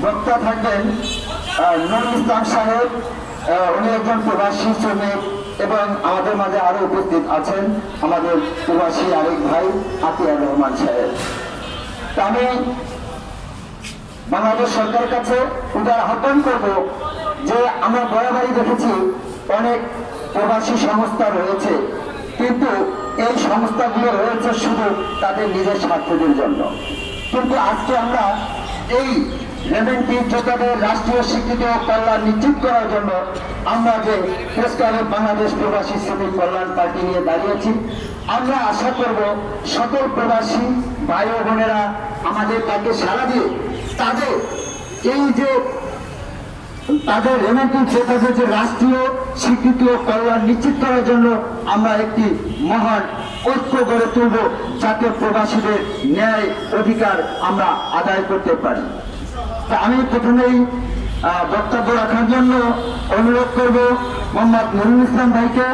বক্তা থাকবেন নুরুল ইসলাম সাহেব, উনি একজন প্রবাসী শ্রমিক, এবং আমাদের মাঝে আরো উপস্থিত আছেন আমাদের প্রবাসী আরেক ভাই আতিয়ার রহমান সাহেব। আমি বাংলাদেশ সরকারের কাছে উদার আহ্বান করব যে আমরা বরাবরই দেখেছি অনেক প্রবাসী সংস্থা রয়েছে, কিন্তু এই সংস্থাগুলো রয়েছে শুধু তাদের নিজের স্বার্থের জন্য। কিন্তু আজকে আমরা এই রেভেনটি যোদ্ধাদের রাষ্ট্রীয় স্বীকৃতি ও কল্যাণ নিশ্চিত করার জন্য আমরা যে প্রেস ক্লাব বাংলাদেশ প্রবাসী শ্রমিক কল্যাণ পার্টি নিয়ে দাঁড়িয়েছি, আমরা আশা করব সকল প্রবাসী ভাই ও বোনেরা আমাদের তাকে সাড়া দিয়ে তাদের এই যে তাদের রেভেনটি যোদ্ধাদের যে রাষ্ট্রীয় স্বীকৃতি ও কল্যাণ নিশ্চিত করার জন্য আমরা একটি মহান ঐক্য গড়ে তুলব, যাতে প্রবাসীদের ন্যায় অধিকার আমরা আদায় করতে পারি। তা আমি প্রথমেই বক্তব্য রাখার জন্য অনুরোধ করব মোহাম্মদ নুরুল ইসলাম ভাইকে।